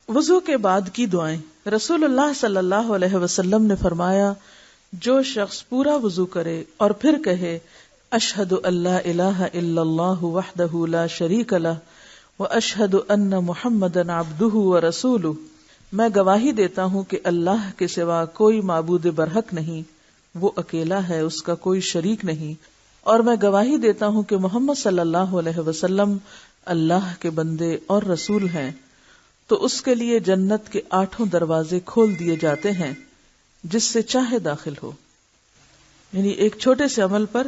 وضو کے بعد کی دعائیں. رسول اللہ صلی اللہ علیہ وسلم نے فرمایا جو شخص پورا وضو کرے اور پھر کہے اشہد ان لا الہ الا اللہ وحدہ لا شریک لہ واشہد ان محمدا عبدہ ورسولہ، میں گواہی دیتا ہوں کہ اللہ کے سوا کوئی معبود برحق نہیں، وہ اکیلا ہے، اس کا کوئی شریک نہیں، اور میں گواہی دیتا ہوں کہ محمد صلی اللہ علیہ وسلم اللہ کے بندے اور رسول ہیں، تو اس کے لیے جنت کے 8 دروازے کھول دیے جاتے ہیں جس سے چاہے داخل ہو. یعنی ایک چھوٹے سے عمل پر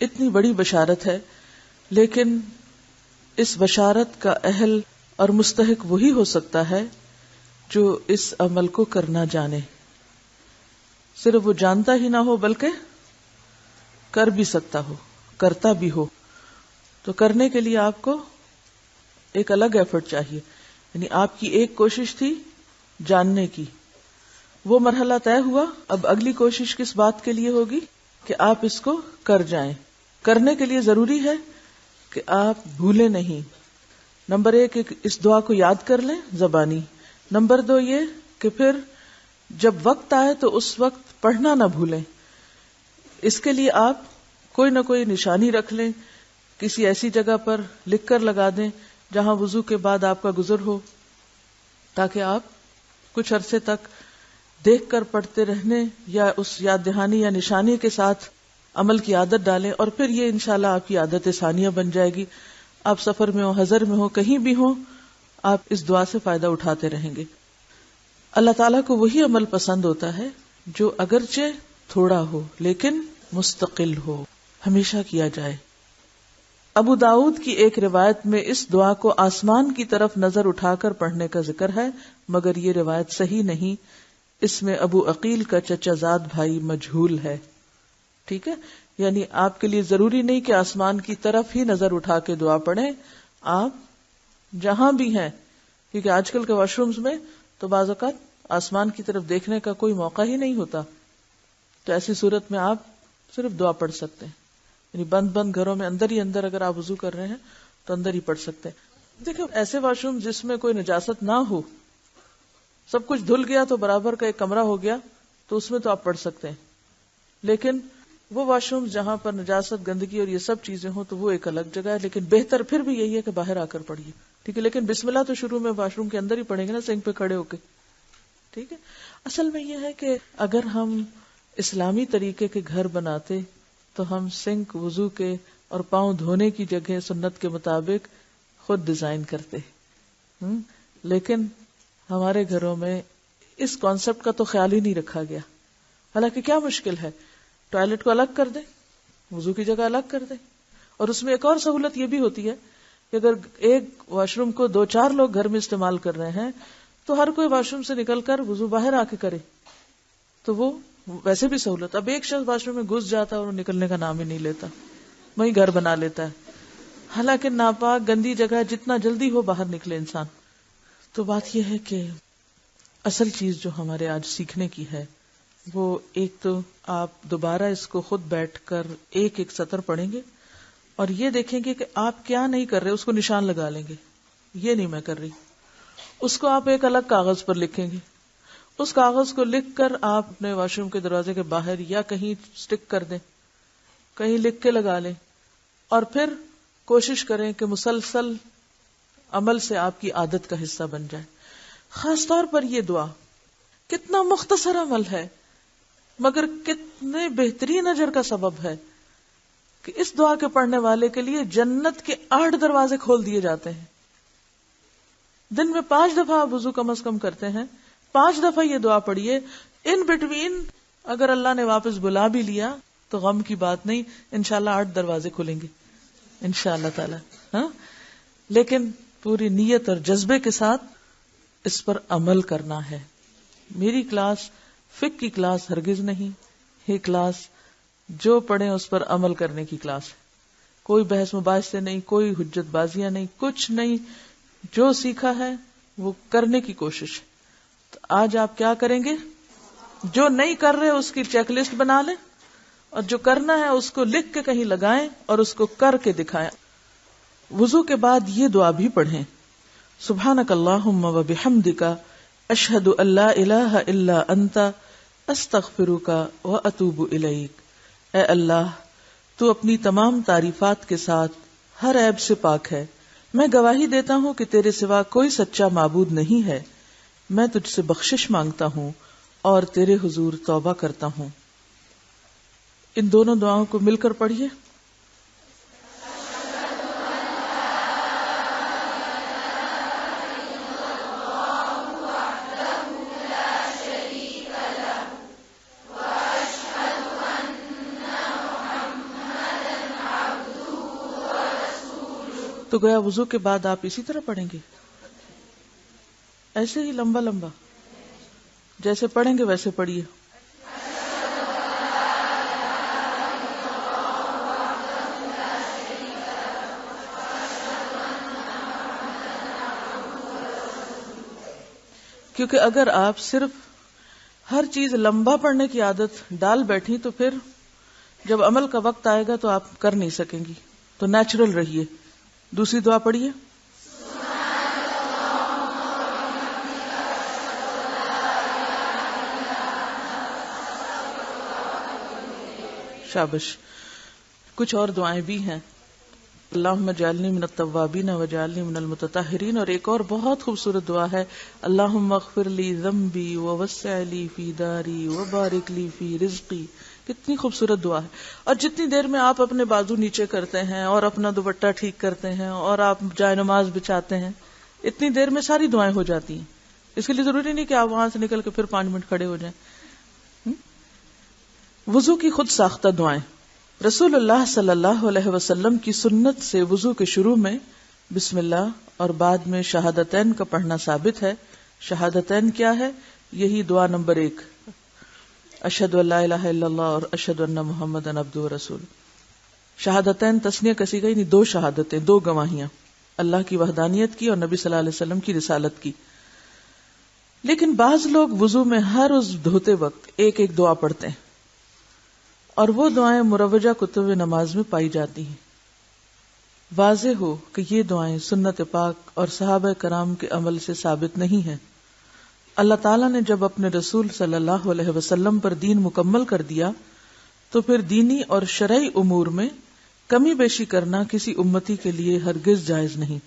اتنی بڑی بشارت ہے، لیکن اس بشارت کا اہل اور مستحق وہی ہو سکتا ہے جو اس عمل کو کرنا جانے. صرف وہ جانتا ہی نہ ہو بلکہ کر بھی سکتا ہو، کرتا بھی ہو. تو کرنے کے لیے آپ کو ایک الگ ایفرٹ چاہیے. یعنی آپ کی ایک کوشش تھی جاننے کی، وہ مرحلہ طے ہوا، اب اگلی کوشش کس بات کے لیے ہوگی کہ آپ اس کو کر جائیں. کرنے کے لیے ضروری ہے کہ آپ بھولیں نہیں. نمبر 1 اس دعا کو یاد کر لیں زبانی. نمبر 2 یہ کہ پھر جب وقت آئے تو اس وقت پڑھنا نہ بھولیں. اس کے لیے آپ کوئی نہ کوئی نشانی رکھ لیں، کسی ایسی جگہ پر لکھ کر لگا دیں جہاں وضو کے بعد آپ کا گزر ہو، تاکہ آپ کچھ عرصے تک دیکھ کر پڑھتے رہنے یا اس یاد دہانی یا نشانی کے ساتھ عمل کی عادت ڈالیں، اور پھر یہ انشاءاللہ آپ کی عادت ثانیہ بن جائے گی. آپ سفر میں ہو، حضر میں ہو، کہیں بھی ہو، آپ اس دعا سے فائدہ اٹھاتے رہیں گے. اللہ تعالیٰ کو وہی عمل پسند ہوتا ہے جو اگرچہ تھوڑا ہو لیکن مستقل ہو، ہمیشہ کیا جائے. ابو داؤد کی ایک روایت میں اس دعا کو آسمان کی طرف نظر اٹھا کر پڑھنے کا ذکر ہے، مگر یہ روایت صحیح نہیں. اس میں ابو عقیل کا چچا زاد بھائی مجہول ہے. ٹھیک ہے، یعنی آپ کے لیے ضروری نہیں کہ آسمان کی طرف ہی نظر اٹھا کے دعا پڑھیں، آپ جہاں بھی ہیں، کیونکہ آج کل کے واش رومز میں تو بعض اوقات آسمان کی طرف دیکھنے کا کوئی موقع ہی نہیں ہوتا. تو ایسی صورت میں آپ صرف دعا پڑھ سکتے ہیں. یعنی بند گھروں میں اندر ہی اندر اگر آپ وضو کر رہے ہیں تو اندر ہی پڑھ سکتے ہیں. دیکھیں ایسے واش روم جس میں کوئی نجاست نہ ہو، سب کچھ دھل گیا تو برابر کا ایک کمرہ ہو گیا، تو اس میں تو آپ پڑھ سکتے ہیں. لیکن وہ واش روم جہاں پر نجاست، گندگی اور یہ سب چیزیں ہوں تو وہ ایک الگ جگہ ہے. لیکن بہتر پھر بھی یہی ہے کہ باہر آ کر پڑھیے. ٹھیک ہے، لیکن بسم اللہ تو شروع میں واش روم کے اندر ہی پڑھیں گے نا، سنک پہ کھڑے ہو کے. ٹھیک ہے. اصل میں یہ ہے کہ اگر ہم اسلامی طریقے کے گھر بناتے تو ہم سنک، وضو کے اور پاؤں دھونے کی جگہ سنت کے مطابق خود ڈیزائن کرتے. لیکن ہمارے گھروں میں اس کانسیپٹ کا تو خیال ہی نہیں رکھا گیا. حالانکہ کیا مشکل ہے، ٹوائلٹ کو الگ کر دیں، وضو کی جگہ الگ کر دیں. اور اس میں ایک اور سہولت یہ بھی ہوتی ہے کہ اگر ایک واش روم کو 2-4 لوگ گھر میں استعمال کر رہے ہیں تو ہر کوئی واش روم سے نکل کر وضو باہر آ کے کرے، تو وہ ویسے بھی سہولت. اب ایک شخص واش روم میں گھس جاتا ہے اور نکلنے کا نام ہی نہیں لیتا، وہیں گھر بنا لیتا ہے. حالانکہ ناپاک گندی جگہ جتنا جلدی ہو باہر نکلے انسان. تو بات یہ ہے کہ اصل چیز جو ہمارے آج سیکھنے کی ہے وہ ایک تو آپ دوبارہ اس کو خود بیٹھ کر ایک سطر پڑھیں گے اور یہ دیکھیں گے کہ آپ کیا نہیں کر رہے، اس کو نشان لگا لیں گے. یہ نہیں میں کر رہی، اس کو آپ ایک الگ کاغذ پر لکھیں گے. اس کاغذ کو لکھ کر آپ اپنے واش روم کے دروازے کے باہر یا کہیں سٹک کر دیں، کہیں لکھ کے لگا لیں، اور پھر کوشش کریں کہ مسلسل عمل سے آپ کی عادت کا حصہ بن جائے. خاص طور پر یہ دعا کتنا مختصر عمل ہے مگر کتنے بہترین اجر کا سبب ہے کہ اس دعا کے پڑھنے والے کے لیے جنت کے 8 دروازے کھول دیے جاتے ہیں. دن میں 5 دفعہ آپ وضو کم از کم کرتے ہیں، 5 دفعہ یہ دعا پڑھیے. ان بٹوین اگر اللہ نے واپس بلا بھی لیا تو غم کی بات نہیں، انشاءاللہ 8 دروازے کھلیں گے انشاءاللہ تعالی. ہاں، لیکن پوری نیت اور جذبے کے ساتھ اس پر عمل کرنا ہے. میری کلاس فقہ کی کلاس ہرگز نہیں، یہ کلاس جو پڑھیں اس پر عمل کرنے کی کلاس ہے. کوئی بحث مباحثے نہیں، کوئی حجت بازیاں نہیں، کچھ نہیں. جو سیکھا ہے وہ کرنے کی کوشش ہے. تو آج آپ کیا کریں گے؟ جو نہیں کر رہے اس کی چیک لسٹ بنا لیں، اور جو کرنا ہے اس کو لکھ کے کہیں لگائیں اور اس کو کر کے دکھائیں. وضو کے بعد یہ دعا بھی پڑھیں: سبحانک اللہم و بحمدک اشہد ان لا الہ الا انت استغفرک و اتوب الیک۔ اے اللہ، تو اپنی تمام تعریفات کے ساتھ ہر عیب سے پاک ہے، میں گواہی دیتا ہوں کہ تیرے سوا کوئی سچا معبود نہیں ہے، میں تجھ سے بخشش مانگتا ہوں اور تیرے حضور توبہ کرتا ہوں۔ ان دونوں دعاؤں کو مل کر پڑھیے۔ تو گویا وضو کے بعد آپ اسی طرح پڑھیں گے، ایسے ہی لمبا لمبا جیسے پڑھیں گے ویسے پڑھیے۔ کیونکہ اگر آپ صرف ہر چیز لمبا پڑھنے کی عادت ڈال بیٹھی تو پھر جب عمل کا وقت آئے گا تو آپ کر نہیں سکیں گی، تو نیچرل رہیے۔ دوسری دعا پڑھیے۔ شابش۔ کچھ اور دعائیں بھی ہیں، اللہم اجعلنی من التوابین واجعلنی من المتطہرین، اور ایک اور بہت خوبصورت دعا ہے، اللہم اغفر لی ذنبی ووسع لی فی داری وبارک لی فی رزقی۔ کتنی خوبصورت دعا ہے۔ اور جتنی دیر میں آپ اپنے بازو نیچے کرتے ہیں اور اپنا دوپٹہ ٹھیک کرتے ہیں اور آپ جائے نماز بچھاتے ہیں، اتنی دیر میں ساری دعائیں ہو جاتی ہیں۔ اس کے لیے ضروری نہیں کہ آپ وہاں سے نکل کے پھر 5 منٹ کھڑے ہو جائیں۔ وضو کی خود ساختہ دعائیں۔ رسول اللہ صلی اللہ علیہ وسلم کی سنت سے وضو کے شروع میں بسم اللہ اور بعد میں شہادتین کا پڑھنا ثابت ہے۔ شہادتین کیا ہے؟ یہی دعا نمبر 1، اشہد ان لا الہ الا اللہ اور اشہد ان محمدن عبدہ ورسول۔ شہادتین تسنیہ کسی گئی نہیں، 2 شہادتیں، 2 گواہیاں، اللہ کی وحدانیت کی اور نبی صلی اللہ علیہ وسلم کی رسالت کی۔ لیکن بعض لوگ وضو میں ہر عضو دھوتے وقت ایک ایک دعا پڑھتے ہیں، اور وہ دعائیں مروجہ کتب نماز میں پائی جاتی ہیں۔ واضح ہو کہ یہ دعائیں سنت پاک اور صحابہ کرام کے عمل سے ثابت نہیں ہیں۔ اللہ تعالیٰ نے جب اپنے رسول صلی اللہ علیہ وسلم پر دین مکمل کر دیا تو پھر دینی اور شرعی امور میں کمی بیشی کرنا کسی امتی کے لیے ہرگز جائز نہیں۔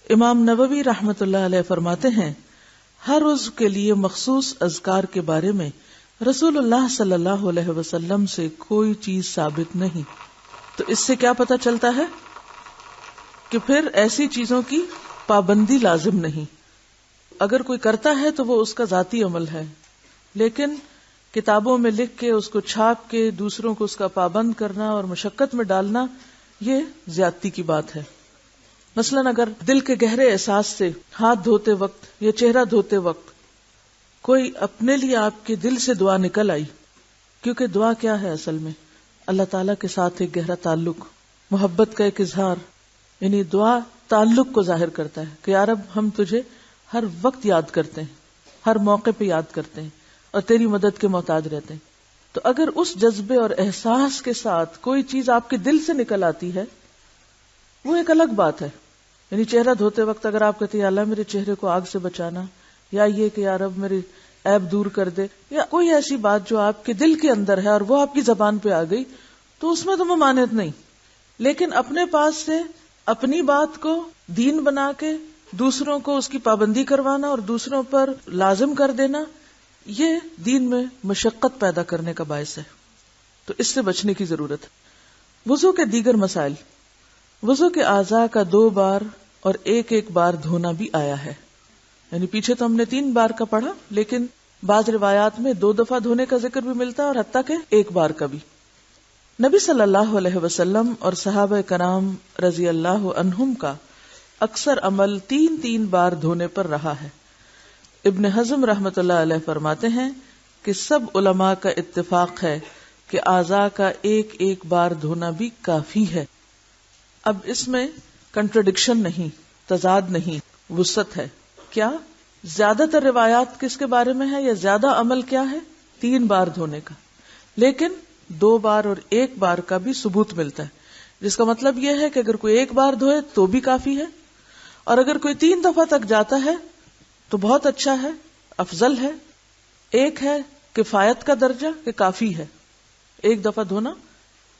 امام نووی رحمۃ اللہ علیہ فرماتے ہیں، ہر عضو کے لیے مخصوص اذکار کے بارے میں رسول اللہ صلی اللہ علیہ وسلم سے کوئی چیز ثابت نہیں۔ تو اس سے کیا پتہ چلتا ہے کہ پھر ایسی چیزوں کی پابندی لازم نہیں۔ اگر کوئی کرتا ہے تو وہ اس کا ذاتی عمل ہے، لیکن کتابوں میں لکھ کے اس کو چھاپ کے دوسروں کو اس کا پابند کرنا اور مشقت میں ڈالنا، یہ زیادتی کی بات ہے۔ مثلاً اگر دل کے گہرے احساس سے ہاتھ دھوتے وقت یا چہرہ دھوتے وقت کوئی اپنے لیے آپ کے دل سے دعا نکل آئی، کیونکہ دعا کیا ہے اصل میں؟ اللہ تعالیٰ کے ساتھ ایک گہرا تعلق، محبت کا ایک اظہار، یعنی دعا تعلق کو ظاہر کرتا ہے کہ یا رب ہم تجھے ہر وقت یاد کرتے ہیں، ہر موقع پہ یاد کرتے ہیں اور تیری مدد کے محتاج رہتے ہیں۔ تو اگر اس جذبے اور احساس کے ساتھ کوئی چیز آپ کے دل سے نکل آتی ہے، وہ ایک الگ بات ہے۔ یعنی چہرہ دھوتے وقت اگر آپ کہتے ہیں یا اللہ میرے چہرے کو آگ سے بچانا، یا یہ کہ یا رب میری عیب دور کر دے، یا کوئی ایسی بات جو آپ کے دل کے اندر ہے اور وہ آپ کی زبان پہ آ گئی، تو اس میں تو ممانعت نہیں۔ لیکن اپنے پاس سے اپنی بات کو دین بنا کے دوسروں کو اس کی پابندی کروانا اور دوسروں پر لازم کر دینا، یہ دین میں مشقت پیدا کرنے کا باعث ہے۔ تو اس سے بچنے کی ضرورت ہے۔ وضو کے دیگر مسائل۔ وضو کے اعضاء کا 2 بار اور 1 بار دھونا بھی آیا ہے، یعنی پیچھے تو ہم نے 3 بار کا پڑھا، لیکن بعض روایات میں 2 دفعہ دھونے کا ذکر بھی ملتا ہے اور حتیٰ کہ 1 بار کا بھی۔ نبی صلی اللہ علیہ وسلم اور صحابہ کرام رضی اللہ عنہم کا اکثر عمل 3 بار دھونے پر رہا ہے۔ ابن حزم رحمۃ اللہ علیہ فرماتے ہیں کہ سب علماء کا اتفاق ہے کہ اعضاء کا 1 بار دھونا بھی کافی ہے۔ اب اس میں کنٹرڈکشن نہیں، تضاد نہیں، وسعت ہے۔ کیا زیادہ تر روایات کس کے بارے میں ہے یا زیادہ عمل کیا ہے؟ 3 بار دھونے کا، لیکن 2 بار اور 1 بار کا بھی ثبوت ملتا ہے، جس کا مطلب یہ ہے کہ اگر کوئی 1 بار دھوئے تو بھی کافی ہے، اور اگر کوئی 3 دفعہ تک جاتا ہے تو بہت اچھا ہے، افضل ہے. ایک ہے کفایت کا درجہ کہ کافی ہے، 1 دفعہ دھونا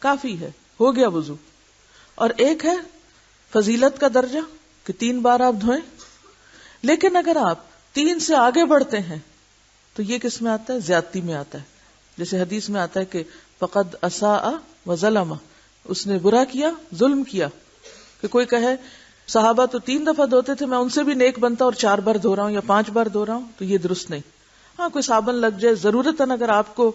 کافی ہے، ہو گیا وضو. اور ایک ہے فضیلت کا درجہ کہ 3 بار آپ دھوئیں. لیکن اگر آپ 3 سے آگے بڑھتے ہیں تو یہ کس میں آتا ہے؟ زیادتی میں آتا ہے. جیسے حدیث میں آتا ہے کہ فقد اساء وظلم، اس نے برا کیا، ظلم کیا. کہ کوئی کہے صحابہ تو 3 دفعہ دھوتے تھے، میں ان سے بھی نیک بنتا اور 4 بار دھو رہا ہوں یا 5 بار دھو رہا ہوں، تو یہ درست نہیں. ہاں کوئی صابن لگ جائے ضرورتاً، اگر آپ کو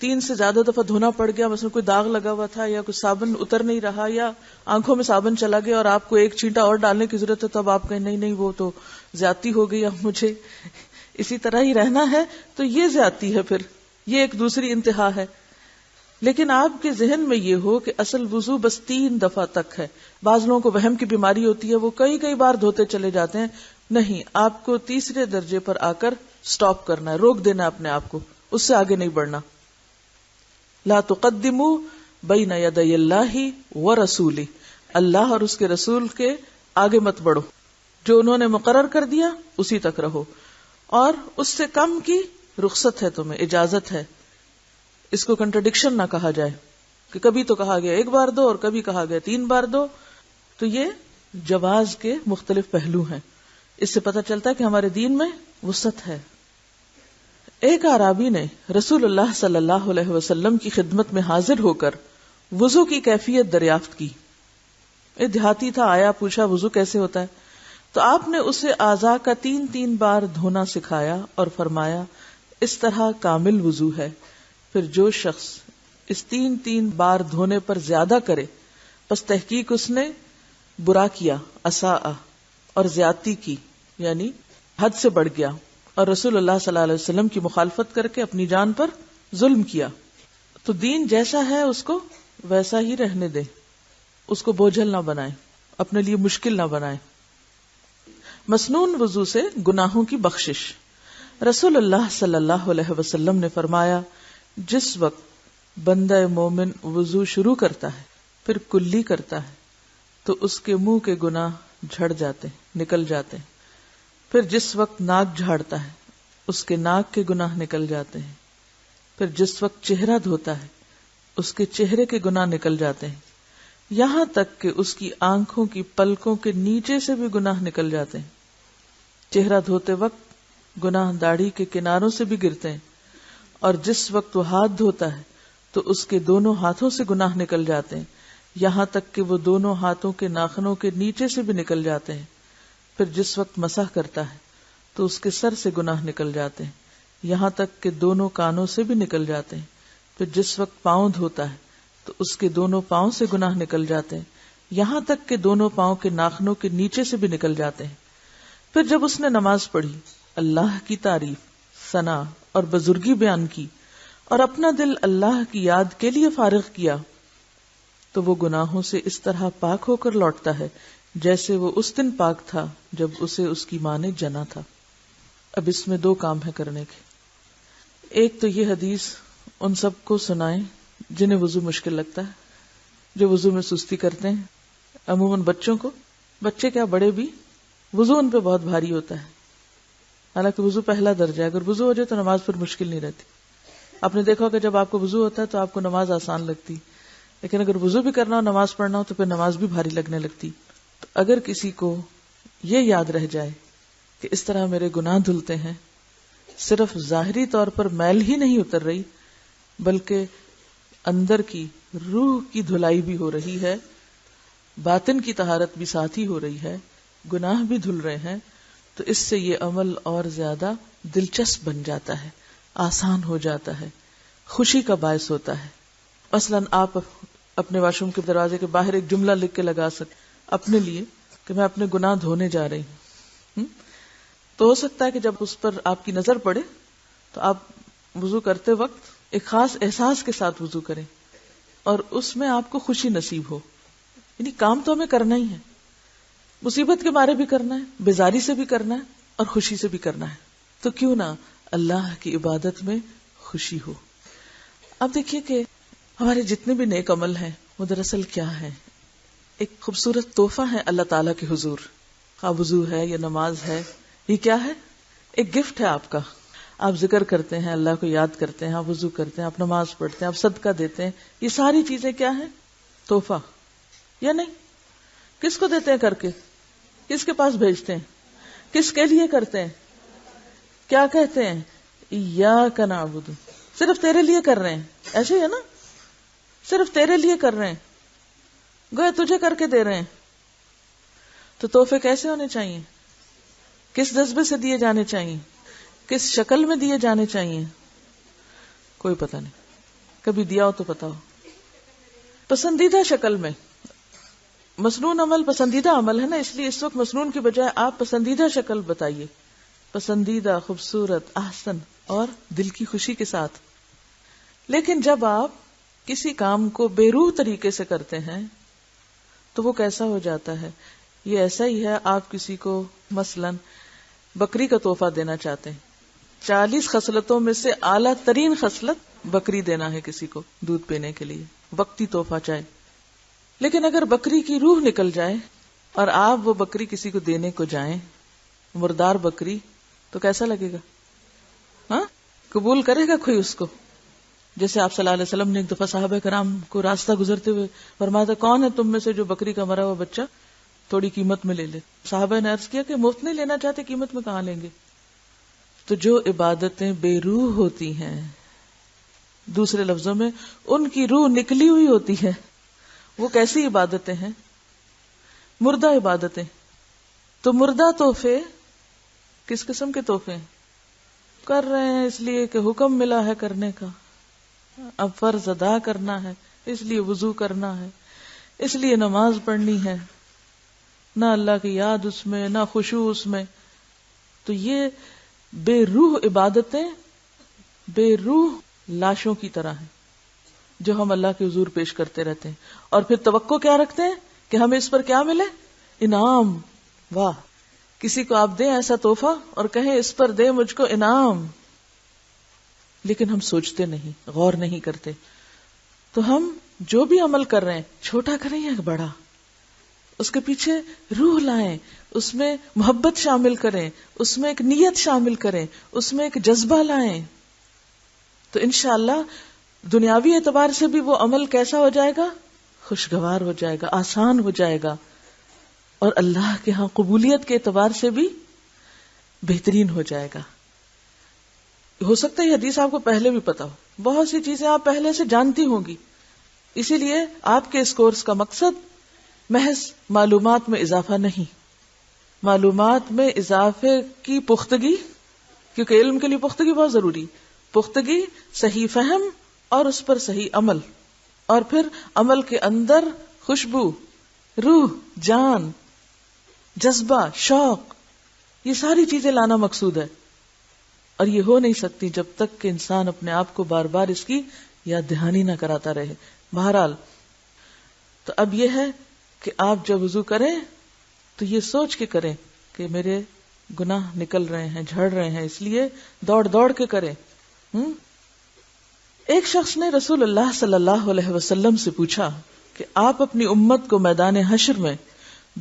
3 سے زیادہ دفعہ دھونا پڑ گیا، مثلا کوئی داغ لگا ہوا تھا یا کوئی صابن اتر نہیں رہا یا آنکھوں میں صابن چلا گیا اور آپ کو 1 چھینٹا اور ڈالنے کی ضرورت ہے، تو اب آپ کہیں نہیں وہ تو زیادتی ہو گئی، اب مجھے اسی طرح ہی رہنا ہے، تو یہ زیادتی ہے. پھر یہ ایک دوسری انتہا ہے. لیکن آپ کے ذہن میں یہ ہو کہ اصل وضو بس 3 دفعہ تک ہے. بعض لوگوں کو وہم کی بیماری ہوتی ہے، وہ کئی بار دھوتے چلے جاتے ہیں. نہیں، آپ کو تیسرے درجے پر آ کر سٹاپ کرنا ہے، روک دینا اپنے آپ کو، اس سے آگے نہیں بڑھنا. لا تقدموا بین یدی اللہ ورسولہ، اللہ اور اس کے رسول کے آگے مت بڑھو. جو انہوں نے مقرر کر دیا اسی تک رہو، اور اس سے کم کی رخصت ہے، تمہیں اجازت ہے. اس کو کنٹرڈکشن نہ کہا جائے کہ کبھی تو کہا گیا 1 بار دو اور کبھی کہا گیا 3 بار دو. تو یہ جواز کے مختلف پہلو ہیں. اس سے پتہ چلتا ہے کہ ہمارے دین میں وسعت ہے. ایک اعرابی نے رسول اللہ صلی اللہ علیہ وسلم کی خدمت میں حاضر ہو کر وضو کی کیفیت دریافت کی. ایک دیہاتی تھا، آیا، پوچھا وضو کیسے ہوتا ہے. تو آپ نے اسے اعضاء کا 3 بار دھونا سکھایا اور فرمایا اس طرح کامل وضو ہے. پھر جو شخص اس 3 بار دھونے پر زیادہ کرے پس تحقیق اس نے برا کیا، اساء، اور زیادتی کی، یعنی حد سے بڑھ گیا، اور رسول اللہ صلی اللہ علیہ وسلم کی مخالفت کر کے اپنی جان پر ظلم کیا. تو دین جیسا ہے اس کو ویسا ہی رہنے دیں، اس کو بوجھل نہ بنائیں، اپنے لیے مشکل نہ بنائیں. مسنون وضو سے گناہوں کی بخشش. رسول اللہ صلی اللہ علیہ وسلم نے فرمایا جس وقت بندہ مومن وضو شروع کرتا ہے پھر کلی کرتا ہے تو اس کے منہ کے گناہ جھڑ جاتے ہیں، نکل جاتے ہیں. پھر جس وقت ناک جھاڑتا ہے اس کے ناک کے گناہ نکل جاتے ہیں. پھر جس وقت چہرہ دھوتا ہے اس کے چہرے کے گناہ نکل جاتے ہیں، یہاں تک کہ اس کی آنکھوں کی پلکوں کے نیچے سے بھی گناہ نکل جاتے ہیں. چہرہ دھوتے وقت گناہ داڑھی کے کناروں سے بھی گرتے ہیں، اور جس وقت وہ ہاتھ دھوتا ہے تو اس کے دونوں ہاتھوں سے گناہ نکل جاتے ہیں، یہاں تک کہ وہ دونوں ہاتھوں کے ناخنوں کے نیچے سے بھی نکل جاتے ہیں. پھر جس وقت مسح کرتا ہے تو اس کے سر سے گناہ نکل جاتے ہیں، یہاں تک کہ دونوں کانوں سے بھی نکل جاتے ہیں. پھر جس وقت پاؤں دھوتا ہے تو اس کے دونوں پاؤں سے گناہ نکل جاتے ہیں، یہاں تک کہ دونوں پاؤں کے ناخنوں کے نیچے سے بھی نکل جاتے ہیں. پھر جب اس نے نماز پڑھی، اللہ کی تعریف، ثنا اور بزرگی بیان کی اور اپنا دل اللہ کی یاد کے لیے فارغ کیا، تو وہ گناہوں سے اس طرح پاک ہو کر لوٹتا ہے جیسے وہ اس دن پاک تھا جب اسے اس کی ماں نے جنا تھا. اب اس میں 2 کام ہے کرنے کے. ایک تو یہ حدیث ان سب کو سنائیں جنہیں وضو مشکل لگتا ہے، جو وضو میں سستی کرتے ہیں. عموماً بچوں کو، بچے کیا بڑے بھی، وضو ان پہ بہت بھاری ہوتا ہے. حالانکہ وضو پہلا درجہ ہے، اگر وضو ہو جائے تو نماز پر مشکل نہیں رہتی. آپ نے دیکھا کہ جب آپ کو وضو ہوتا ہے تو آپ کو نماز آسان لگتی، لیکن اگر وضو بھی کرنا ہو، نماز پڑھنا ہو، تو پھر نماز بھی بھاری لگنے لگتی. تو اگر کسی کو یہ یاد رہ جائے کہ اس طرح میرے گناہ دھلتے ہیں، صرف ظاہری طور پر میل ہی نہیں اتر رہی بلکہ اندر کی روح کی دھلائی بھی ہو رہی ہے، باطن کی طہارت بھی ساتھ ہی ہو رہی ہے، گناہ بھی دھل رہے ہیں، تو اس سے یہ عمل اور زیادہ دلچسپ بن جاتا ہے، آسان ہو جاتا ہے، خوشی کا باعث ہوتا ہے. مثلاً آپ اپنے واش روم کے دروازے کے باہر ایک جملہ لکھ کے لگا سکتے اپنے لیے کہ میں اپنے گناہ دھونے جا رہی ہوں. تو ہو سکتا ہے کہ جب اس پر آپ کی نظر پڑے تو آپ وضو کرتے وقت ایک خاص احساس کے ساتھ وضو کریں اور اس میں آپ کو خوشی نصیب ہو. یعنی کام تو ہمیں کرنا ہی ہے، مصیبت کے مارے بھی کرنا ہے، بیزاری سے بھی کرنا ہے اور خوشی سے بھی کرنا ہے. تو کیوں نہ اللہ کی عبادت میں خوشی ہو. اب دیکھیے کہ ہمارے جتنے بھی نیک عمل ہیں وہ دراصل کیا ہے؟ ایک خوبصورت تحفہ ہے اللہ تعالیٰ کے حضور. خواہ وضو ہے یا نماز ہے، یہ کیا ہے؟ ایک گفٹ ہے آپ کا. آپ ذکر کرتے ہیں، اللہ کو یاد کرتے ہیں، آپ وضو کرتے ہیں، آپ نماز پڑھتے ہیں، آپ صدقہ دیتے ہیں، یہ ساری چیزیں کیا ہیں؟ تحفہ. یا نہیں؟ کس کو دیتے ہیں کر کے؟ کس کے پاس بھیجتے ہیں؟ کس کے لیے کرتے ہیں؟ کیا کہتے ہیں؟ ایاک نعبد، صرف تیرے لیے کر رہے ہیں. ایسے ہی ہے نا، صرف تیرے لیے کر رہے ہیں، گویا تجھے کر کے دے رہے ہیں. تو تحفے کیسے ہونے چاہیے؟ کس جذبے سے دیے جانے چاہیے؟ کس شکل میں دیے جانے چاہیے؟ کوئی پتہ نہیں، کبھی دیا ہو تو پتا ہو. پسندیدہ شکل میں. مسنون عمل پسندیدہ عمل ہے نا، اس لیے اس وقت مسنون کی بجائے آپ پسندیدہ شکل بتائیے، پسندیدہ، خوبصورت، احسن اور دل کی خوشی کے ساتھ. لیکن جب آپ کسی کام کو بے روح طریقے سے کرتے ہیں تو وہ کیسا ہو جاتا ہے؟ یہ ایسا ہی ہے، آپ کسی کو مثلاً بکری کا تحفہ دینا چاہتے ہیں، 40 خصلتوں میں سے اعلیٰ ترین خصلت بکری دینا ہے کسی کو دودھ پینے کے لیے، وقتی تحفہ چاہے. لیکن اگر بکری کی روح نکل جائے اور آپ وہ بکری کسی کو دینے کو جائیں، مردار بکری، تو کیسا لگے گا؟ ہاں، قبول کرے گا کوئی اس کو؟ جیسے آپ صلی اللہ علیہ وسلم نے ایک دفعہ صحابہ کرام کو راستہ گزرتے ہوئے فرمایا تھا، کون ہے تم میں سے جو بکری کا مرا ہوا بچہ تھوڑی قیمت میں لے لے؟ صحابہ نے عرض کیا کہ مفت نہیں لینا چاہتے، قیمت میں کہاں لیں گے؟ تو جو عبادتیں بے روح ہوتی ہیں، دوسرے لفظوں میں ان کی روح نکلی ہوئی ہوتی ہے، وہ کیسی عبادتیں ہیں؟ مردہ عبادتیں. تو مردہ تحفے کس قسم کے تحفے ہیں؟ کر رہے ہیں اس لیے کہ حکم ملا ہے کرنے کا، اب فرض ادا کرنا ہے، اس لیے وضو کرنا ہے، اس لیے نماز پڑھنی ہے، نہ اللہ کی یاد اس میں، نہ خشوع اس میں. تو یہ بے روح عبادتیں بے روح لاشوں کی طرح ہیں جو ہم اللہ کے حضور پیش کرتے رہتے ہیں، اور پھر توقع کیا رکھتے ہیں کہ ہمیں اس پر کیا ملے؟ انعام. واہ، کسی کو آپ دیں ایسا تحفہ اور کہیں اس پر دے مجھ کو انعام. لیکن ہم سوچتے نہیں، غور نہیں کرتے. تو ہم جو بھی عمل کر رہے ہیں، چھوٹا کریں یا بڑا، اس کے پیچھے روح لائیں، اس میں محبت شامل کریں، اس میں ایک نیت شامل کریں، اس میں ایک جذبہ لائیں، تو انشاءاللہ دنیاوی اعتبار سے بھی وہ عمل کیسا ہو جائے گا؟ خوشگوار ہو جائے گا، آسان ہو جائے گا، اور اللہ کے ہاں قبولیت کے اعتبار سے بھی بہترین ہو جائے گا. ہو سکتا ہے یہ حدیث آپ کو پہلے بھی پتا ہو، بہت سی چیزیں آپ پہلے سے جانتی ہوں گی، اسی لیے آپ کے اس کورس کا مقصد محض معلومات میں اضافہ نہیں، معلومات میں اضافے کی پختگی، کیونکہ علم کے لیے پختگی بہت ضروری، پختگی، صحیح فہم اور اس پر صحیح عمل، اور پھر عمل کے اندر خوشبو، روح، جان، جذبہ، شوق، یہ ساری چیزیں لانا مقصود ہے. اور یہ ہو نہیں سکتی جب تک کہ انسان اپنے آپ کو بار بار اس کی یاد دہانی نہ کراتا رہے. بہرحال تو اب یہ ہے کہ آپ جب وضو کریں تو یہ سوچ کے کریں کہ میرے گناہ نکل رہے ہیں، جھڑ رہے ہیں، اس لیے دوڑ دوڑ کے کریں. ایک شخص نے رسول اللہ صلی اللہ علیہ وسلم سے پوچھا کہ آپ اپنی امت کو میدان حشر میں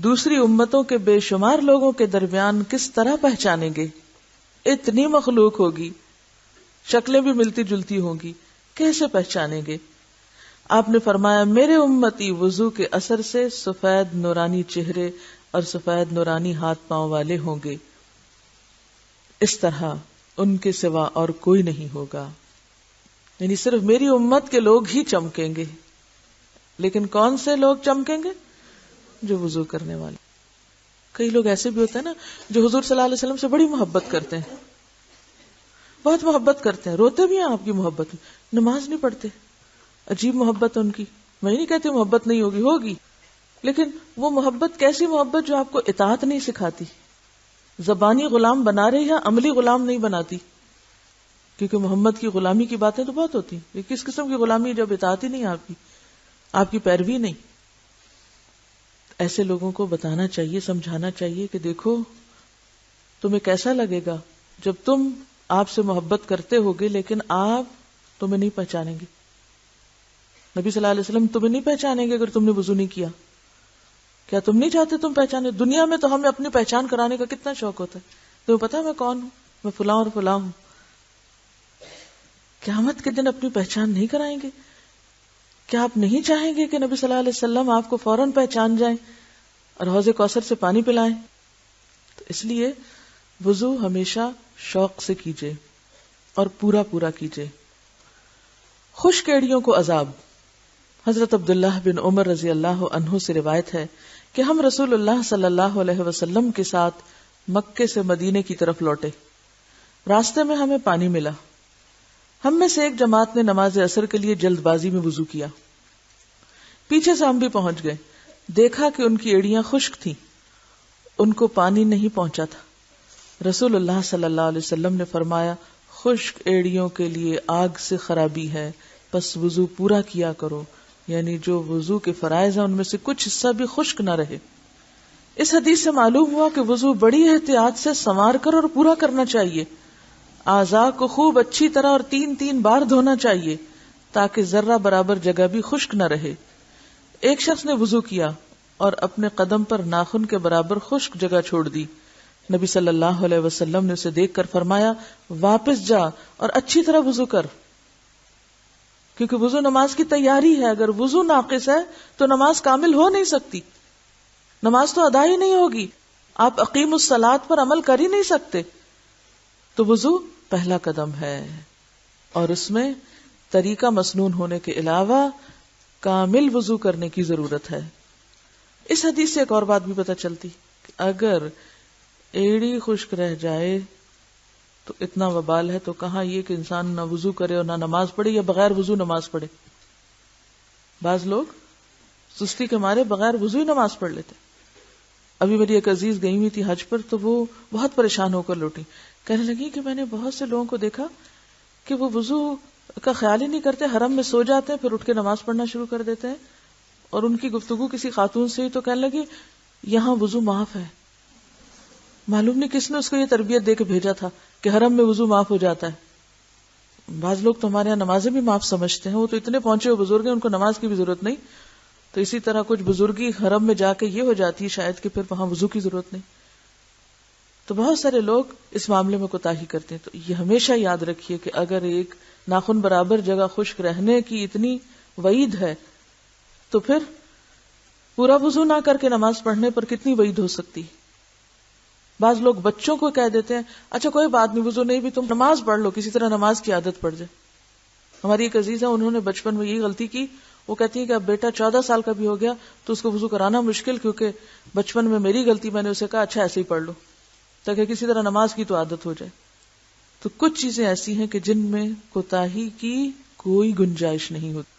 دوسری امتوں کے بے شمار لوگوں کے درمیان کس طرح پہچانیں گے؟ اتنی مخلوق ہوگی، شکلیں بھی ملتی جلتی ہوں گی، کیسے پہچانیں گے؟ آپ نے فرمایا، میرے امتی وضو کے اثر سے سفید نورانی چہرے اور سفید نورانی ہاتھ پاؤں والے ہوں گے، اس طرح ان کے سوا اور کوئی نہیں ہوگا. یعنی صرف میری امت کے لوگ ہی چمکیں گے. لیکن کون سے لوگ چمکیں گے؟ جو وضو کرنے والے. کئی لوگ ایسے بھی ہوتے ہیں نا جو حضور صلی اللہ علیہ وسلم سے بڑی محبت کرتے ہیں، بہت محبت کرتے ہیں، روتے بھی ہیں آپ کی محبت میں، نماز نہیں پڑھتے، عجیب محبت ان کی. میں نہیں کہتی محبت نہیں ہوگی، ہوگی، لیکن وہ محبت کیسی محبت جو آپ کو اطاعت نہیں سکھاتی، زبانی غلام بنا رہی ہے، عملی غلام نہیں بناتی. کیونکہ محمد کی غلامی کی باتیں تو بہت ہوتی ہیں، یہ کس قسم کی غلامی ہے جب اطاعت ہی نہیں آپ کی پیروی نہیں. ایسے لوگوں کو بتانا چاہیے، سمجھانا چاہیے کہ دیکھو تمہیں کیسا لگے گا جب تم آپ سے محبت کرتے ہوگے لیکن آپ تمہیں نہیں پہچانیں گے. نبی صلی اللہ علیہ وسلم تمہیں نہیں پہچانیں گے اگر تم نے وضو نہیں کیا. کیا تم نہیں چاہتے تم پہچانے؟ دنیا میں تو ہمیں اپنی پہچان کرانے کا کتنا شوق ہوتا ہے، تمہیں پتا میں کون ہوں، میں فلاں اور فلاں ہوں. قیامت کے دن اپنی پہچان نہیں کرائیں گے؟ کیا آپ نہیں چاہیں گے کہ نبی صلی اللہ علیہ وسلم آپ کو فوراً پہچان جائیں اور حوض کوثر سے پانی پلائیں؟ تو اس لیے وضو ہمیشہ شوق سے کیجیے اور پورا کیجیے. خشک ایڑیوں کو عذاب. حضرت عبداللہ بن عمر رضی اللہ عنہ سے روایت ہے کہ ہم رسول اللہ صلی اللہ علیہ وسلم کے ساتھ مکے سے مدینے کی طرف لوٹے. راستے میں ہمیں پانی ملا. ہم میں سے ایک جماعت نے نماز عصر کے لیے جلد بازی میں وضو کیا. پیچھے سے ہم بھی پہنچ گئے. دیکھا کہ ان کی ایڑیاں خشک تھیں، ان کو پانی نہیں پہنچا تھا. رسول اللہ صلی اللہ علیہ وسلم نے فرمایا خشک ایڑیوں کے لیے آگ سے خرابی ہے، پس وضو پورا کیا کرو. یعنی جو وضو کے فرائض ہیں ان میں سے کچھ حصہ بھی خشک نہ رہے. اس حدیث سے معلوم ہوا کہ وضو بڑی احتیاط سے سنوار کر اور پورا کرنا چاہیے. اعضاء کو خوب اچھی طرح اور 3 بار دھونا چاہیے تاکہ ذرہ برابر جگہ بھی خشک نہ رہے. ایک شخص نے وضو کیا اور اپنے قدم پر ناخن کے برابر خشک جگہ چھوڑ دی. نبی صلی اللہ علیہ وسلم نے اسے دیکھ کر فرمایا واپس جا اور اچھی طرح وضو کر، کیونکہ وضو نماز کی تیاری ہے. اگر وضو ناقص ہے تو نماز کامل ہو نہیں سکتی، نماز تو ادا ہی نہیں ہوگی، آپ اقیم الصلاۃ پر عمل کر ہی نہیں سکتے. تو وضو پہلا قدم ہے اور اس میں طریقہ مسنون ہونے کے علاوہ کامل وضو کرنے کی ضرورت ہے. اس حدیث سے ایک اور بات بھی پتہ چلتی کہ اگر ایڑی خشک رہ جائے تو اتنا وبال ہے، تو کہاں یہ کہ انسان نہ وضو کرے اور نہ نماز پڑھے یا بغیر وضو نماز پڑھے. بعض لوگ سستی کے مارے بغیر وضو ہی نماز پڑھ لیتے. ابھی میری ایک عزیز گئی ہوئی تھی حج پر، تو وہ بہت پریشان ہو کر لوٹی. کہنے لگی کہ میں نے بہت سے لوگوں کو دیکھا کہ وہ وضو کا خیال ہی نہیں کرتے، حرم میں سو جاتے ہیں، پھر اٹھ کے نماز پڑھنا شروع کر دیتے ہیں. اور ان کی گفتگو کسی خاتون سے ہی تو کہنے لگی یہاں وضو معاف ہے. معلوم نہیں کس نے اس کو یہ تربیت دے کے بھیجا تھا کہ حرم میں وضو معاف ہو جاتا ہے. بعض لوگ تو ہمارے یہاں نمازیں بھی معاف سمجھتے ہیں، وہ تو اتنے پہنچے ہوئے بزرگ ہیں ان کو نماز کی بھی ضرورت نہیں. تو اسی طرح کچھ بزرگی حرم میں جا کے یہ ہو جاتی ہے شاید کہ پھر وہاں وضو کی ضرورت نہیں. تو بہت سارے لوگ اس معاملے میں کوتاہی کرتے ہیں. تو یہ ہمیشہ یاد رکھیے کہ اگر ایک ناخن برابر جگہ خشک رہنے کی اتنی وعید ہے تو پھر پورا وضو نہ کر کے نماز پڑھنے پر کتنی وعید ہو سکتی. بعض لوگ بچوں کو کہہ دیتے ہیں اچھا کوئی بات نہیں وضو نہیں بھی تم نماز پڑھ لو، کسی طرح نماز کی عادت پڑ جائے. ہماری ایک عزیز ہے، انہوں نے بچپن میں یہی غلطی کی. وہ کہتی ہیں کہ اب بیٹا 14 سال کا بھی ہو گیا تو اس کو وضو کرانا مشکل، کیونکہ بچپن میں میری غلطی، میں نے اسے کہا اچھا ایسے ہی پڑھ لو تاکہ کسی طرح نماز کی تو عادت ہو جائے. تو کچھ چیزیں ایسی ہیں کہ جن میں کوتاہی کی کوئی گنجائش نہیں ہوتی.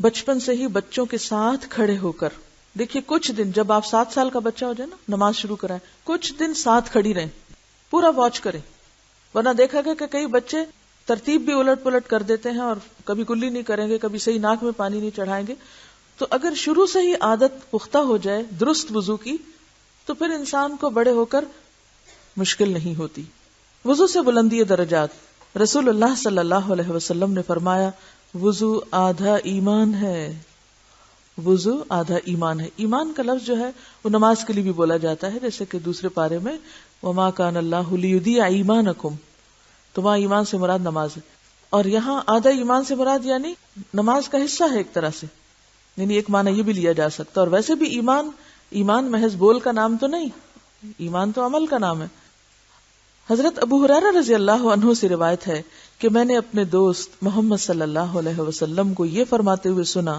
بچپن سے ہی بچوں کے ساتھ کھڑے ہو کر دیکھیے، کچھ دن جب آپ 7 سال کا بچہ ہو جائے نا نماز شروع کرائیں، کچھ دن ساتھ کھڑی رہیں، پورا واچ کریں. ورنہ دیکھا گیا کہ کئی بچے ترتیب بھی الٹ پلٹ کر دیتے ہیں اور کبھی کلی نہیں کریں گے، کبھی صحیح ناک میں پانی نہیں چڑھائیں گے. تو اگر شروع سے ہی عادت پختہ ہو جائے درست وضو کی تو پھر انسان کو بڑے ہو کر مشکل نہیں ہوتی. وضو سے بلندی درجات. رسول اللہ صلی اللہ علیہ وسلم نے فرمایا وضو آدھا ایمان ہے. وضو آدھا ایمان ہے. ایمان کا لفظ جو ہے وہ نماز کے لیے بھی بولا جاتا ہے، جیسے کہ دوسرے پارے میں وما کان اللہ لیضیع ایمانکم، تو وہاں ایمان سے مراد نماز ہے. اور یہاں آدھا ایمان سے مراد یعنی نماز کا حصہ ہے ایک طرح سے، یعنی ایک معنی یہ بھی لیا جا سکتا. اور ویسے بھی ایمان محض بول کا نام تو نہیں، ایمان تو عمل کا نام ہے. حضرت ابو ہریرہ رضی اللہ عنہ سے روایت ہے کہ میں نے اپنے دوست محمد صلی اللہ علیہ وسلم کو یہ فرماتے ہوئے سنا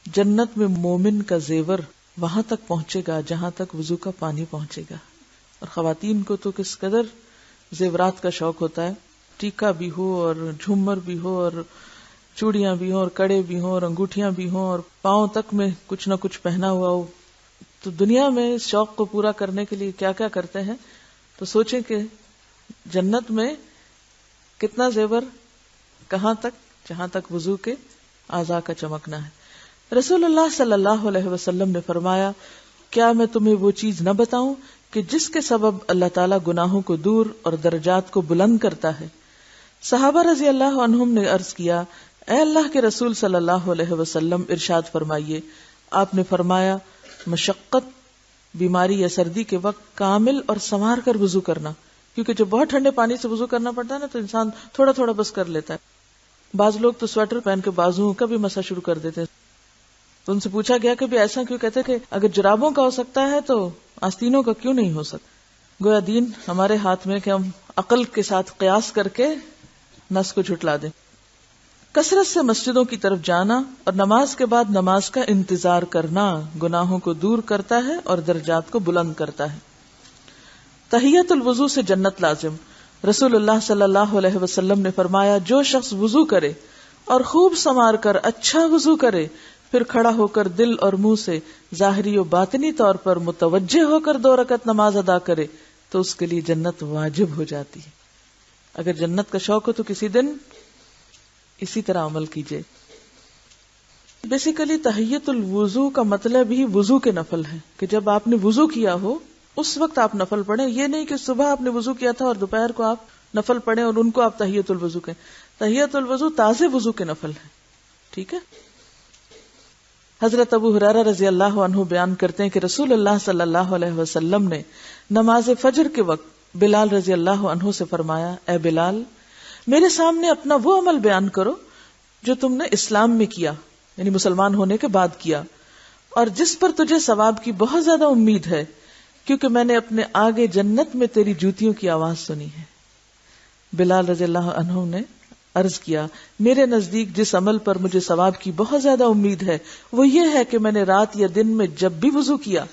جنت میں مومن کا زیور وہاں تک پہنچے گا جہاں تک وضو کا پانی پہنچے گا. اور خواتین کو تو کس قدر زیورات کا شوق ہوتا ہے، ٹیکا بھی ہو اور جھومر بھی ہو اور چوڑیاں بھی ہوں اور کڑے بھی ہوں اور انگوٹھیاں بھی ہوں اور پاؤں تک میں کچھ نہ کچھ پہنا ہوا ہو. تو دنیا میں اس شوق کو پورا کرنے کے لیے کیا کیا کرتے ہیں. تو سوچیں کہ جنت میں کتنا زیور، کہاں تک، جہاں تک وضو کے اعضاء کا چمکنا ہے. رسول اللہ صلی اللہ علیہ وسلم نے فرمایا کیا میں تمہیں وہ چیز نہ بتاؤں کہ جس کے سبب اللہ تعالیٰ گناہوں کو دور اور درجات کو بلند کرتا ہے. صحابہ رضی اللہ عنہم نے عرض کیا اے اللہ کے رسول صلی اللہ علیہ وسلم ارشاد فرمائیے. آپ نے فرمایا مشقت، بیماری یا سردی کے وقت کامل اور سنوار کر وضو کرنا، کیونکہ جب بہت ٹھنڈے پانی سے وضو کرنا پڑتا ہے نا تو انسان تھوڑا تھوڑا بس کر لیتا ہے. بعض لوگ تو سویٹر پہن کے بازو کا بھی مسح شروع کر دیتے ہیں. تو ان سے پوچھا گیا کہ بھی ایسا کیوں؟ کہتے کہ اگر جرابوں کا ہو سکتا ہے تو آستینوں کا کیوں نہیں ہو سکتا. گویا دین ہمارے ہاتھ میں کہ ہم عقل کے ساتھ قیاس کر کے نس کو جھٹلا دیں. کثرت سے مسجدوں کی طرف جانا اور نماز کے بعد نماز کا انتظار کرنا گناہوں کو دور کرتا ہے اور درجات کو بلند کرتا ہے. تحیت الوضو سے جنت لازم. رسول اللہ صلی اللہ علیہ وسلم نے فرمایا جو شخص وضو کرے اور خوب سنوار کر اچھا وضو کرے پھر کھڑا ہو کر دل اور منہ سے ظاہری و باطنی طور پر متوجہ ہو کر 2 رکعت نماز ادا کرے تو اس کے لیے جنت واجب ہو جاتی ہے. اگر جنت کا شوق ہو تو کسی دن اسی طرح عمل کیجئے. بیسیکلی تحیت الوضو کا مطلب ہی وضو کے نفل ہے کہ جب آپ نے وضو کیا ہو اس وقت آپ نفل پڑھیں. یہ نہیں کہ صبح آپ نے وضو کیا تھا اور دوپہر کو آپ نفل پڑھیں اور ان کو آپ تحیت الوضو کہیں. تحیت الوضو تازے وضو کے نفل ہے. ٹھیک ہے. حضرت ابو ہریرہ رضی اللہ عنہ بیان کرتے ہیں کہ رسول اللہ صلی اللہ علیہ وسلم نے نماز فجر کے وقت بلال رضی اللہ عنہ سے فرمایا اے بلال میرے سامنے اپنا وہ عمل بیان کرو جو تم نے اسلام میں کیا، یعنی مسلمان ہونے کے بعد کیا، اور جس پر تجھے ثواب کی بہت زیادہ امید ہے، کیونکہ میں نے اپنے آگے جنت میں تیری جوتیوں کی آواز سنی ہے. بلال رضی اللہ عنہ نے عرض کیا میرے نزدیک جس عمل پر مجھے ثواب کی بہت زیادہ امید ہے وہ یہ ہے کہ میں نے رات یا دن میں جب بھی وضو کیا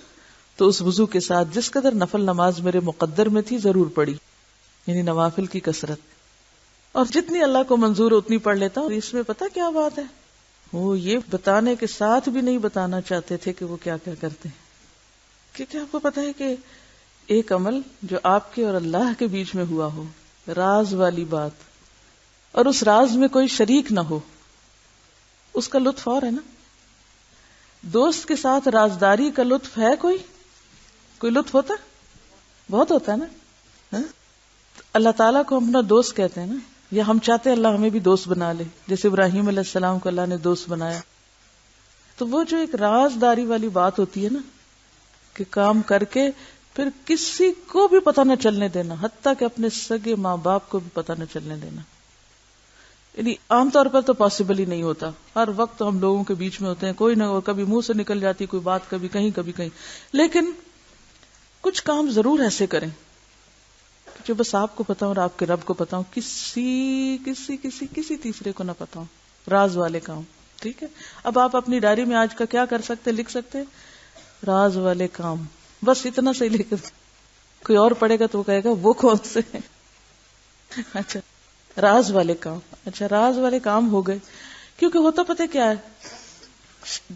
تو اس وضو کے ساتھ جس قدر نفل نماز میرے مقدر میں تھی ضرور پڑھی، یعنی نوافل کی کثرت، اور جتنی اللہ کو منظور اتنی پڑھ لیتا ہوں. اس میں پتہ کیا بات ہے، وہ یہ بتانے کے ساتھ بھی نہیں بتانا چاہتے تھے کہ وہ کیا کیا کرتے ہیں. کیونکہ آپ کو پتہ ہے کہ ایک عمل جو آپ کے اور اللہ کے بیچ میں ہوا ہو، راز والی بات، اور اس راز میں کوئی شریک نہ ہو، اس کا لطف اور ہے نا. دوست کے ساتھ رازداری کا لطف ہے کوئی لطف ہوتا؟ بہت ہوتا ہے نا. اللہ تعالیٰ کو ہم اپنا دوست کہتے ہیں نا، یا ہم چاہتے ہیں اللہ ہمیں بھی دوست بنا لے، جیسے ابراہیم علیہ السلام کو اللہ نے دوست بنایا. تو وہ جو ایک رازداری والی بات ہوتی ہے نا کہ کام کر کے پھر کسی کو بھی پتہ نہ چلنے دینا، حتیٰ کہ اپنے سگے ماں باپ کو بھی پتہ نہ چلنے دینا. یعنی عام طور پر تو پاسبل ہی نہیں ہوتا. ہر وقت ہم لوگوں کے بیچ میں ہوتے ہیں، کوئی نہ کبھی منہ سے نکل جاتی کوئی بات، کبھی کہیں. لیکن کچھ کام ضرور ایسے کریں جو بس آپ کو پتا ہو اور آپ کے رب کو پتا ہو، کسی تیسرے کو نہ پتا ہو. راز والے کام. ٹھیک ہے. اب آپ اپنی ڈائری میں آج کا کیا کر سکتے، لکھ سکتے راز والے کام، بس اتنا سے لکھ. کوئی اور پڑھے گا تو وہ کہے گا وہ کون سے ہیں. اچھا راز والے کام. اچھا راز والے کام ہو گئے. کیونکہ ہوتا پتہ کیا ہے،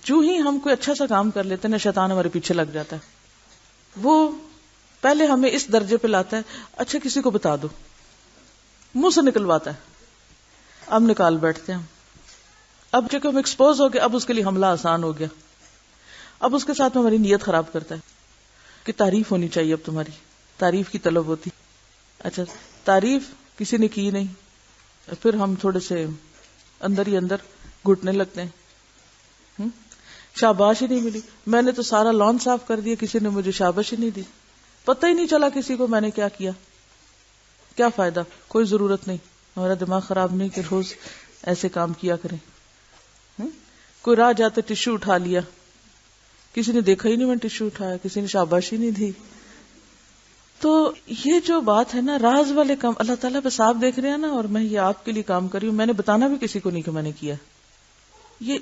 جو ہی ہم کوئی اچھا سا کام کر لیتے ہیں نا شیطان ہمارے پیچھے لگ جاتا ہے. وہ پہلے ہمیں اس درجے پہ لاتا ہے اچھا کسی کو بتا دو، منہ سے نکلواتا ہے، اب نکال بیٹھتے ہیں. اب چونکہ ہم ایکسپوز ہو گئے اب اس کے لیے حملہ آسان ہو گیا. اب اس کے ساتھ ہماری نیت خراب کرتا ہے کہ تعریف ہونی چاہیے، اب تمہاری تعریف کی طلب ہوتی. اچھا تعریف کسی نے کی نہیں، پھر ہم تھوڑے سے اندر ہی اندر گھٹنے لگتے ہیں. شاباش ہی نہیں ملی، میں نے تو سارا لان صاف کر دیا، کسی نے مجھے شاباش ہی نہیں دی، پتہ ہی نہیں چلا کسی کو میں نے کیا کیا. کیا فائدہ، کوئی ضرورت نہیں. ہمارا دماغ خراب نہیں کہ روز ایسے کام کیا کریں. کوئی راہ جاتے ٹشو اٹھا لیا، کسی نے دیکھا ہی نہیں میں ٹشو اٹھایا، کسی نے شاباش ہی نہیں دی. تو یہ جو بات ہے نا راز والے کام، اللہ تعالیٰ بس آپ دیکھ رہے ہیں نا، اور میں یہ آپ کے لیے کام کر رہی ہوں، میں نے بتانا بھی کسی کو نہیں کہ میں نے کیا. یہ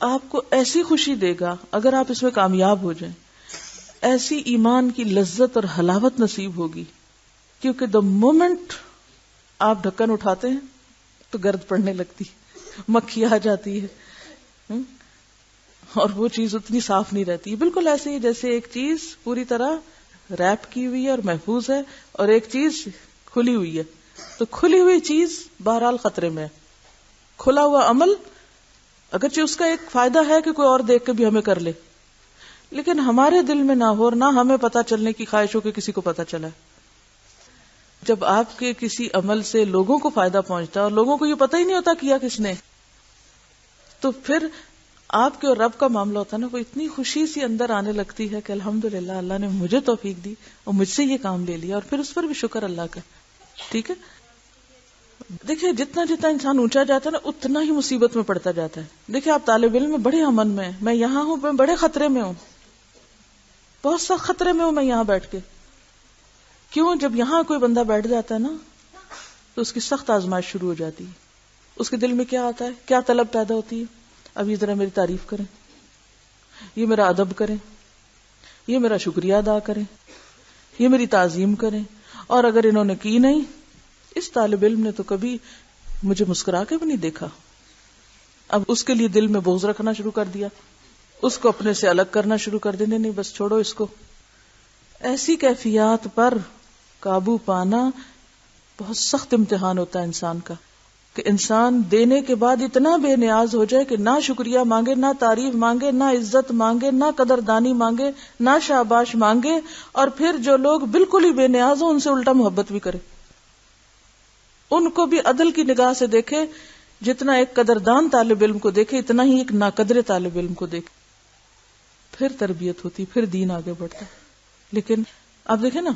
آپ کو ایسی خوشی دے گا اگر آپ اس میں کامیاب ہو جائیں، ایسی ایمان کی لذت اور حلاوت نصیب ہوگی. کیونکہ دا مومنٹ آپ ڈھکن اٹھاتے ہیں تو گرد پڑنے لگتی، مکھی آ جاتی ہے، اور وہ چیز اتنی صاف نہیں رہتی. بالکل ایسے ہی جیسے ایک چیز پوری طرح ریپ کی ہوئی ہے اور محفوظ ہے، اور ایک چیز کھلی ہوئی ہے. تو کھلی ہوئی چیز بہرحال خطرے میں ہے. کھلا ہوا عمل اگرچہ اس کا ایک فائدہ ہے کہ کوئی اور دیکھ کے بھی ہمیں کر لے، لیکن ہمارے دل میں نہ ہو اور نہ ہمیں پتا چلنے کی خواہش ہو کہ کسی کو پتا چلا. جب آپ کے کسی عمل سے لوگوں کو فائدہ پہنچتا ہے اور لوگوں کو یہ پتہ ہی نہیں ہوتا کیا کس نے، تو پھر آپ کے اور رب کا معاملہ ہوتا ہے نا، وہ اتنی خوشی سی اندر آنے لگتی ہے کہ الحمدللہ اللہ نے مجھے توفیق دی اور مجھ سے یہ کام لے لیا، اور پھر اس پر بھی شکر اللہ کا. ٹھیک ہے. دیکھیں جتنا جتنا انسان اونچا جاتا ہے نا اتنا ہی مصیبت میں پڑتا جاتا ہے. دیکھیں آپ طالب علم میں بڑے امن میں ہیں، میں یہاں ہوں میں بڑے خطرے میں ہوں، بہت سخت خطرے میں ہوں میں یہاں بیٹھ کے. کیوں؟ جب یہاں کوئی بندہ بیٹھ جاتا ہے نا تو اس کی سخت آزمائش شروع ہو جاتی ہے. اس کے دل میں کیا آتا ہے، کیا طلب پیدا ہوتی ہے، اب یہ ذرا میری تعریف کریں، یہ میرا ادب کریں، یہ میرا شکریہ ادا کریں، یہ میری تعظیم کریں. اور اگر انہوں نے کی نہیں، اس طالب علم نے تو کبھی مجھے مسکرا کے بھی نہیں دیکھا. اب اس کے لیے دل میں بغض رکھنا شروع کر دیا، اس کو اپنے سے الگ کرنا شروع کر دینے، نہیں بس چھوڑو اس کو. ایسی کیفیات پر قابو پانا بہت سخت امتحان ہوتا ہے انسان کا، کہ انسان دینے کے بعد اتنا بے نیاز ہو جائے کہ نہ شکریہ مانگے، نہ تعریف مانگے، نہ عزت مانگے، نہ قدردانی مانگے، نہ شاباش مانگے، اور پھر جو لوگ بالکل ہی بے نیاز ہوں ان سے الٹا محبت بھی کرے، ان کو بھی عدل کی نگاہ سے دیکھے. جتنا ایک قدردان طالب علم کو دیکھے اتنا ہی ایک ناقدر طالب علم کو دیکھے. پھر تربیت ہوتی، پھر دین آگے بڑھتا. لیکن آپ دیکھیں نا،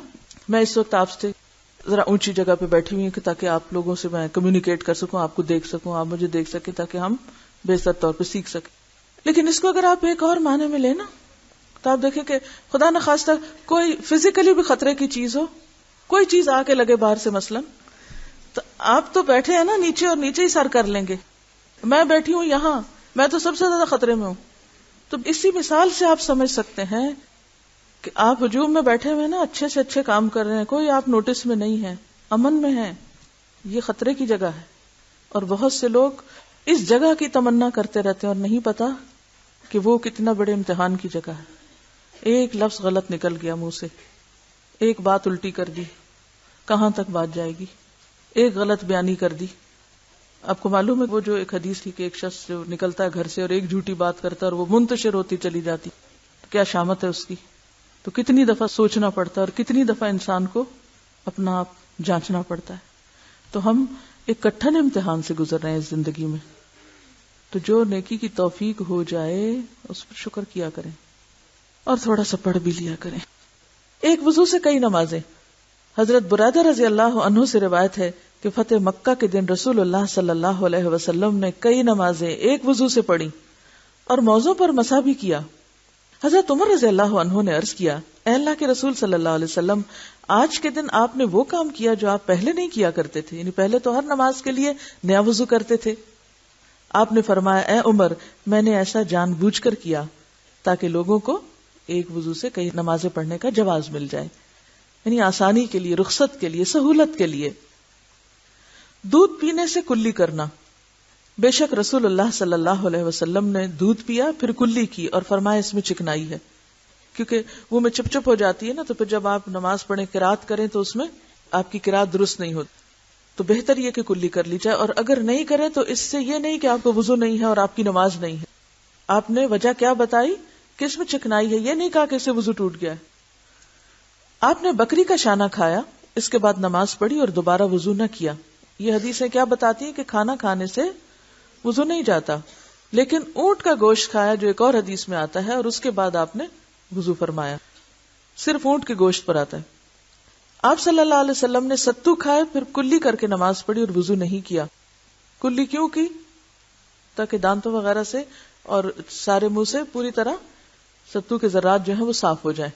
میں اس وقت آپ سے ذرا اونچی جگہ پہ بیٹھی ہوئی ہوں کہ تاکہ آپ لوگوں سے میں کمیونیکیٹ کر سکوں، آپ کو دیکھ سکوں، آپ مجھے دیکھ سکیں، تاکہ ہم بہتر طور پہ سیکھ سکیں. لیکن اس کو اگر آپ ایک اور معنی میں لیں نا تو آپ دیکھیں کہ خدا نخواستہ کوئی فزیکلی بھی خطرے کی چیز ہو، کوئی چیز آ کے لگے باہر سے مثلاً، تو آپ تو بیٹھے ہیں نا نیچے، اور نیچے ہی سر کر لیں گے. میں بیٹھی ہوں یہاں، میں تو سب سے زیادہ خطرے میں ہوں. تو اسی مثال سے آپ سمجھ سکتے ہیں کہ آپ ہجوم میں بیٹھے ہوئے نا، اچھے سے اچھے کام کر رہے ہیں، کوئی آپ نوٹس میں نہیں ہے، امن میں ہیں، یہ خطرے کی جگہ ہے. اور بہت سے لوگ اس جگہ کی تمنا کرتے رہتے ہیں اور نہیں پتا کہ وہ کتنا بڑے امتحان کی جگہ ہے. ایک لفظ غلط نکل گیا منہ سے، ایک بات الٹی کر دی، کہاں تک بات جائے گی، ایک غلط بیانی کر دی. آپ کو معلوم ہے وہ جو ایک حدیث تھی کہ ایک شخص جو نکلتا ہے گھر سے اور ایک جھوٹی بات کرتا ہے اور وہ منتشر ہوتی چلی جاتی، کیا شامت ہے اس کی. تو کتنی دفعہ سوچنا پڑتا ہے اور کتنی دفعہ انسان کو اپنا آپ جانچنا پڑتا ہے. تو ہم ایک کٹھن امتحان سے گزر رہے ہیں اس زندگی میں. تو جو نیکی کی توفیق ہو جائے اس پر شکر کیا کریں اور تھوڑا سا پڑھ بھی لیا کریں. ایک وضو سے کئی نمازیں. حضرت برادہ رضی اللہ عنہ سے روایت ہے کہ فتح مکہ کے دن رسول اللہ صلی اللہ علیہ وسلم نے کئی نمازیں ایک وضو سے پڑھی اور موضوع پر مسح بھی کیا. حضرت عمر رضی اللہ عنہ نے عرض کیا، اے اللہ کے رسول صلی اللہ علیہ وسلم، آج کے دن آپ نے وہ کام کیا جو آپ پہلے نہیں کیا کرتے تھے، یعنی پہلے تو ہر نماز کے لیے نیا وضو کرتے تھے. آپ نے فرمایا، اے عمر، میں نے ایسا جان بوجھ کر کیا تاکہ لوگوں کو ایک وضو سے کئی نمازیں پڑھنے کا جواز مل جائے، یعنی آسانی کے لیے، رخصت کے لیے، سہولت کے لیے. دودھ پینے سے کلی کرنا. بے شک رسول اللہ صلی اللہ علیہ وسلم نے دودھ پیا پھر کلی کی اور فرمایا اس میں چکنائی ہے، کیونکہ وہ میں چپ چپ ہو جاتی ہے نا، تو پھر جب آپ نماز پڑھیں قرات کریں تو اس میں آپ کی قرات درست نہیں ہوتی. تو بہتر یہ کہ کلی کر لی جائے، اور اگر نہیں کرے تو اس سے یہ نہیں کہ آپ کو وضو نہیں ہے اور آپ کی نماز نہیں ہے. آپ نے وجہ کیا بتائی کہ اس میں چکنائی ہے، یہ نہیں کہا کہ اس سے وضو ٹوٹ گیا ہے. آپ نے بکری کا شانہ کھایا، اس کے بعد نماز پڑھی اور دوبارہ وضو نہ کیا. یہ حدیثیں کیا بتاتی ہیں کہ کھانا کھانے سے وضو نہیں جاتا. لیکن اونٹ کا گوشت کھایا جو ایک اور حدیث میں آتا ہے، اور اس کے بعد آپ نے وضو فرمایا. صرف اونٹ کے گوشت پر آتا ہے. آپ صلی اللہ علیہ وسلم نے ستو کھائے پھر کلی کر کے نماز پڑھی اور وضو نہیں کیا. کلی کیوں کی؟ تاکہ دانتوں وغیرہ سے اور سارے منہ سے پوری طرح ستو کے ذرات جو ہیں وہ صاف ہو جائیں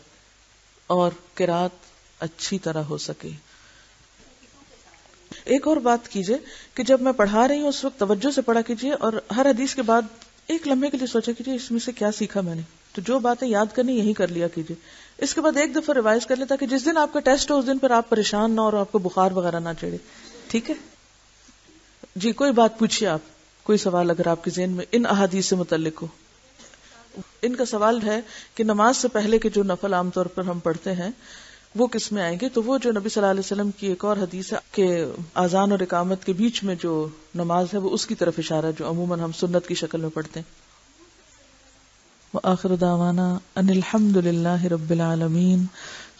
اور قرات اچھی طرح ہو سکے. ایک اور بات کیجئے کہ جب میں پڑھا رہی ہوں اس وقت توجہ سے پڑھا کیجئے، اور ہر حدیث کے بعد ایک لمحے کے لیے سوچا کیجئے اس میں سے کیا سیکھا میں نے. تو جو باتیں یاد کرنی یہی کر لیا کیجئے. اس کے بعد ایک دفعہ ریوائز کر لیں تاکہ جس دن آپ کا ٹیسٹ ہو اس دن پر آپ پریشان نہ ہو اور آپ کو بخار وغیرہ نہ چڑھے. ٹھیک ہے جی، کوئی بات پوچھیے آپ، کوئی سوال اگر آپ کے ذہن میں ان احادیث سے متعلق ہو. ان کا سوال ہے کہ نماز سے پہلے کے جو نفل عام طور پر ہم پڑھتے ہیں وہ کس میں آئیں گے. تو وہ جو نبی صلی اللہ علیہ وسلم کی ایک اور حدیث ہے کہ اذان اور اقامت کے بیچ میں جو نماز ہے وہ اس کی طرف اشارہ جو عموماً ہم سنت کی شکل میں پڑھتے ہیں. وآخر دعوانا ان الحمد للہ رب العالمین.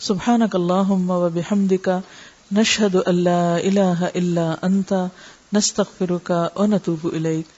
سبحانک اللہم وبحمدک، نشہد ان لا الہ الا انت، نستغفرک ونتوب الیک.